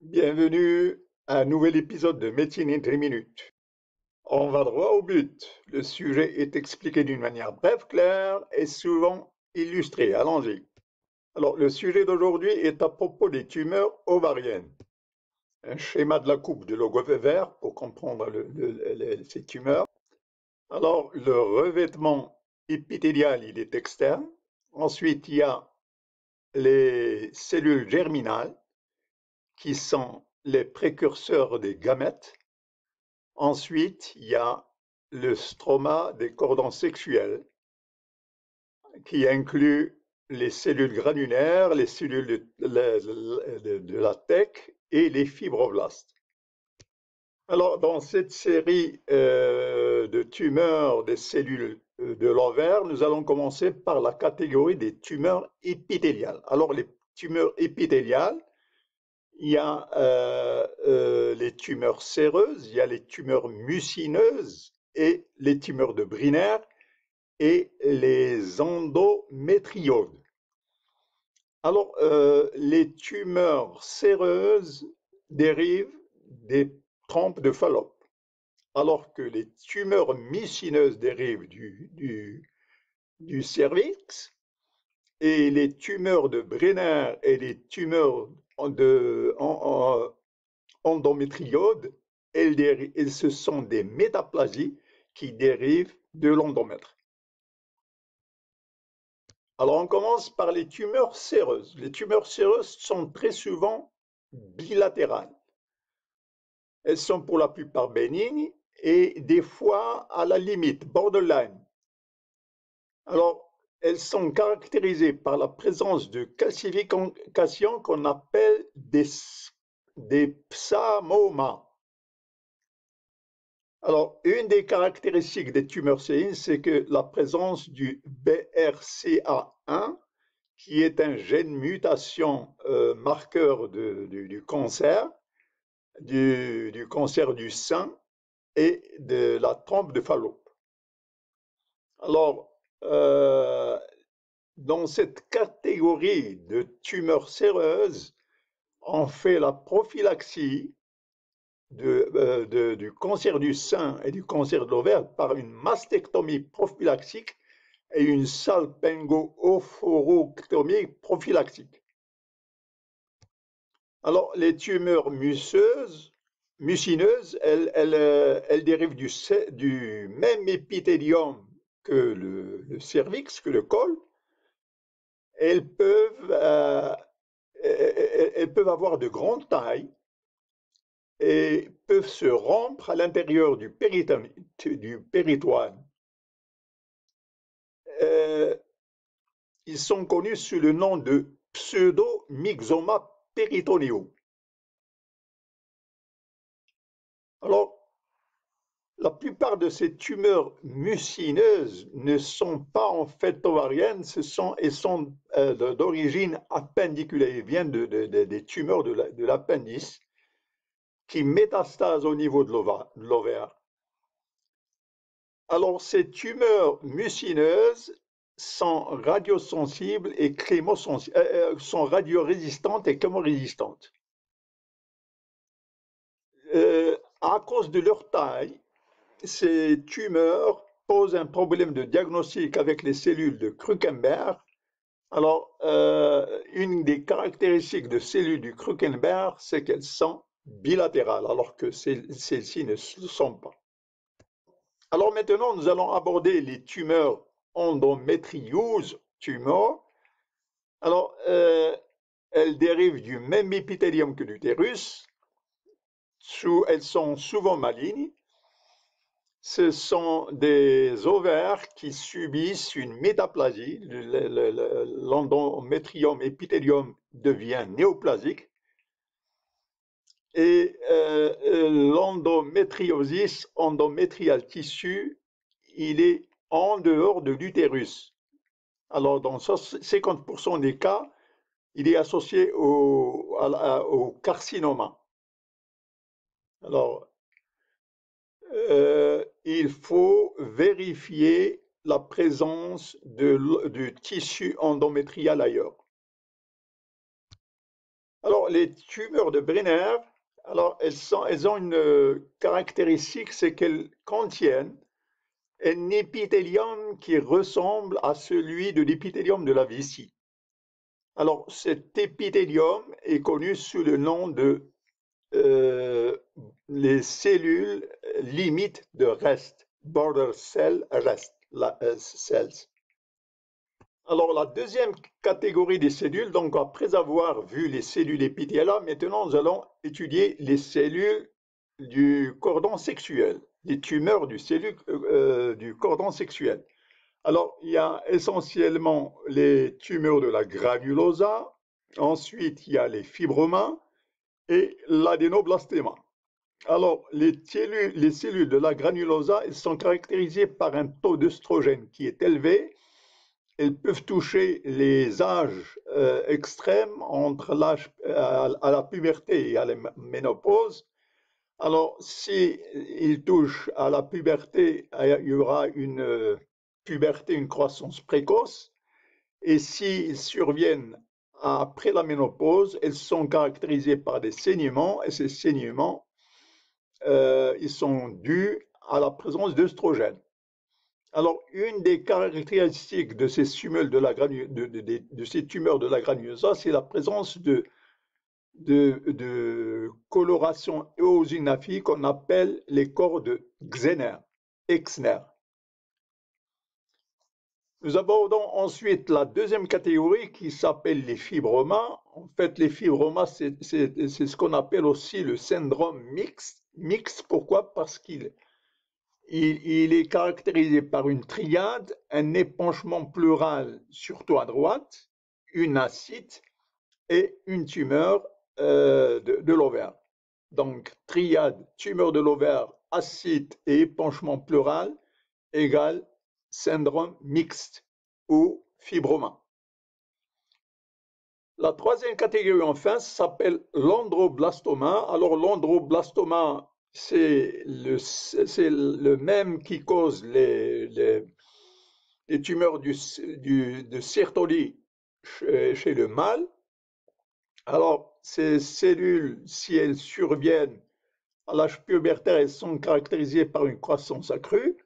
Bienvenue à un nouvel épisode de Médecine en 3 minutes. On va droit au but. Le sujet est expliqué d'une manière brève, claire et souvent illustrée. Allons-y. Alors, le sujet d'aujourd'hui est à propos des tumeurs ovariennes. Un schéma de la coupe de l'ovaire pour comprendre ces tumeurs. Alors, le revêtement épithélial, il est externe. Ensuite, il y a les cellules germinales qui sont les précurseurs des gamètes. Ensuite, il y a le stroma des cordons sexuels qui inclut les cellules granulaires, les cellules de la tech et les fibroblastes. Alors, dans cette série de tumeurs des cellules de l'ovaire, nous allons commencer par la catégorie des tumeurs épithéliales. Alors, les tumeurs épithéliales, il y a les tumeurs séreuses, il y a les tumeurs mucineuses et les tumeurs de Briner et les endométriodes. Alors, les tumeurs séreuses dérivent des trompes de Fallope, alors que les tumeurs mucineuses dérivent du cervix et les tumeurs de Brenner et les tumeurs de endométriose, ce sont des métaplasies qui dérivent de l'endomètre. Alors on commence par les tumeurs séreuses. Les tumeurs séreuses sont très souvent bilatérales. Elles sont pour la plupart bénignes et des fois à la limite, borderline. Alors, elles sont caractérisées par la présence de calcifications qu'on appelle des psamomas. Alors, une des caractéristiques des tumeurs séines, c'est que la présence du BRCA1, qui est un gène mutation marqueur du cancer, du cancer du sein et de la trompe de Fallope. Alors, dans cette catégorie de tumeurs séreuses, on fait la prophylaxie du cancer du sein et du cancer de l'ovaire par une mastectomie prophylaxique et une salpingo-ophorectomie prophylactique. Alors, les tumeurs mucineuses, elles dérivent du même épithélium que le cervix, que le col. Elles peuvent avoir de grandes tailles et peuvent se rompre à l'intérieur du péritoine. Ils sont connus sous le nom de pseudomyxoma péritoneo. Alors, la plupart de ces tumeurs mucineuses ne sont pas en fait ovariennes, elles sont d'origine appendiculaire, elles viennent des tumeurs de l'appendice qui métastasent au niveau de l'ovaire. Alors, ces tumeurs mucineuses sont radiosensibles et sont radiorésistantes et chémorésistantes. À cause de leur taille, ces tumeurs posent un problème de diagnostic avec les cellules de Krukenberg. Alors, une des caractéristiques de cellules du Krukenberg, c'est qu'elles sont bilatérales, alors que celles-ci ne le sont pas. Alors maintenant, nous allons aborder les tumeurs endométriose, tumeurs. Alors, elles dérivent du même épithélium que l'utérus. Elles sont souvent malignes. Ce sont des ovaires qui subissent une métaplasie. L'endométrium épithélium devient néoplasique. Et l'endométriosis, endométrial tissu, il est en dehors de l'utérus. Alors, dans 50% des cas, il est associé au carcinoma. Alors, il faut vérifier la présence du tissu endométrial ailleurs. Alors, les tumeurs de Brenner, alors elles ont une caractéristique, c'est qu'elles contiennent un épithélium qui ressemble à celui de l'épithélium de la vessie. Alors, cet épithélium est connu sous le nom de les cellules limites de rest, border cell rest cells. Alors, la deuxième catégorie des cellules, donc après avoir vu les cellules épithéliales, maintenant nous allons étudier les cellules du cordon sexuel, les tumeurs du cordon sexuel. Alors, il y a essentiellement les tumeurs de la granulosa, ensuite il y a les fibromas et l'adénoblastoma. Alors, les cellules de la granulosa, elles sont caractérisées par un taux d'œstrogène qui est élevé. Elles peuvent toucher les âges extrêmes entre l'âge à la puberté et à la ménopause. Alors, si ils touchent à la puberté, il y aura une puberté, une croissance précoce. Et s'ils surviennent après la ménopause, elles sont caractérisées par des saignements. Et ces saignements, ils sont dus à la présence d'œstrogènes. Alors, une des caractéristiques de ces tumeurs de la granulosa, c'est la présence de coloration éosinophiles qu'on appelle les corps de Exner. Nous abordons ensuite la deuxième catégorie qui s'appelle les fibromas. En fait, les fibromas, c'est ce qu'on appelle aussi le syndrome mixte. Mixte, pourquoi? Parce qu'il est caractérisé par une triade, un épanchement pleural, surtout à droite, une ascite et une tumeur de l'ovaire. Donc, triade, tumeur de l'ovaire, ascite et épanchement pleural égale syndrome mixte ou fibroma. La troisième catégorie, enfin, s'appelle l'androblastoma. Alors, l'androblastoma, c'est le même qui cause les tumeurs de Sertoli chez le mâle. Alors, ces cellules, si elles surviennent à l'âge pubertaire, elles sont caractérisées par une croissance accrue.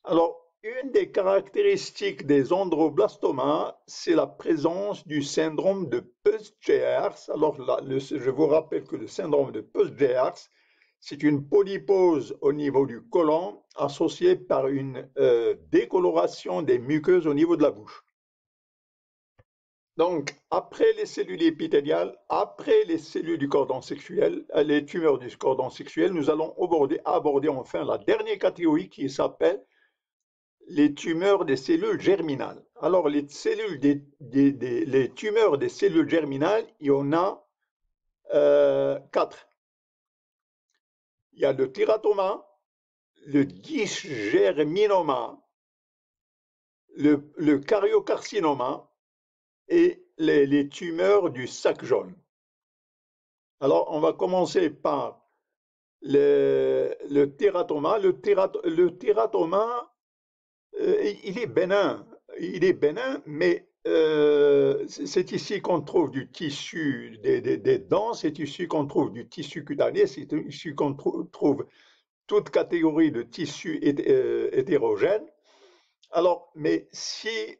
Alors, une des caractéristiques des androblastomas, c'est la présence du syndrome de Peutz-Jeghers. Alors, je vous rappelle que le syndrome de Peutz-Jeghers, c'est une polypose au niveau du côlon associée par une décoloration des muqueuses au niveau de la bouche. Donc, après les cellules épithéliales, après les cellules du cordon sexuel, les tumeurs du cordon sexuel, nous allons aborder enfin la dernière catégorie qui s'appelle les tumeurs des cellules germinales. Alors, les tumeurs des cellules germinales, il y en a 4. Il y a le tératoma, le dysgerminoma, le karyocarcinoma et les tumeurs du sac jaune. Alors, on va commencer par le tératoma. Le tératoma, il est bénin. Il est bénin, mais c'est ici qu'on trouve du tissu des dents, c'est ici qu'on trouve du tissu cutané, c'est ici qu'on trouve toute catégorie de tissus hétérogènes. Alors, mais s'ils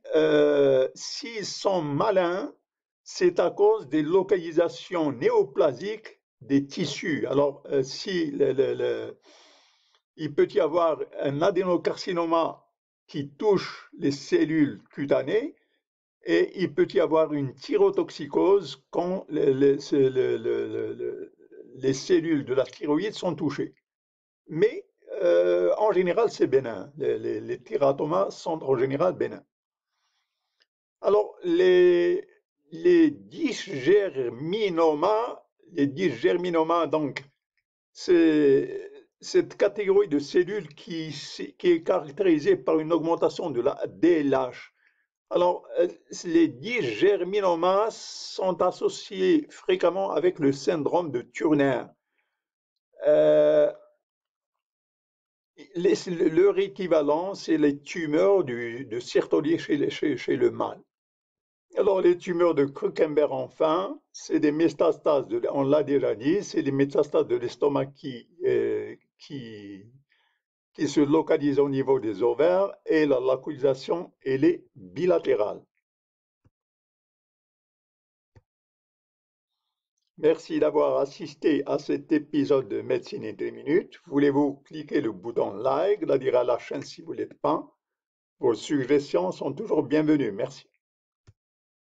sont malins, c'est à cause des localisations néoplasiques des tissus. Alors, il peut y avoir un adénocarcinoma qui touche les cellules cutanées et il peut y avoir une thyrotoxicose quand les cellules de la thyroïde sont touchées. Mais en général, c'est bénin. Les tératomas sont en général bénins. Alors, les dysgerminomas, donc, c'est cette catégorie de cellules qui est caractérisée par une augmentation de la DLH. Alors, les dysgerminomas sont associés fréquemment avec le syndrome de Turner. Leur équivalent, c'est les tumeurs de Sertoli chez le mâle. Alors, les tumeurs de Krukenberg, enfin, c'est des métastases, on l'a déjà dit, c'est des métastases de l'estomac qui se localisent au niveau des ovaires et la localisation, elle est bilatérale. Merci d'avoir assisté à cet épisode de Médecine en 2 minutes. Voulez-vous cliquer le bouton like, c'est-à-dire à la chaîne si vous ne l'êtes pas? Vos suggestions sont toujours bienvenues. Merci.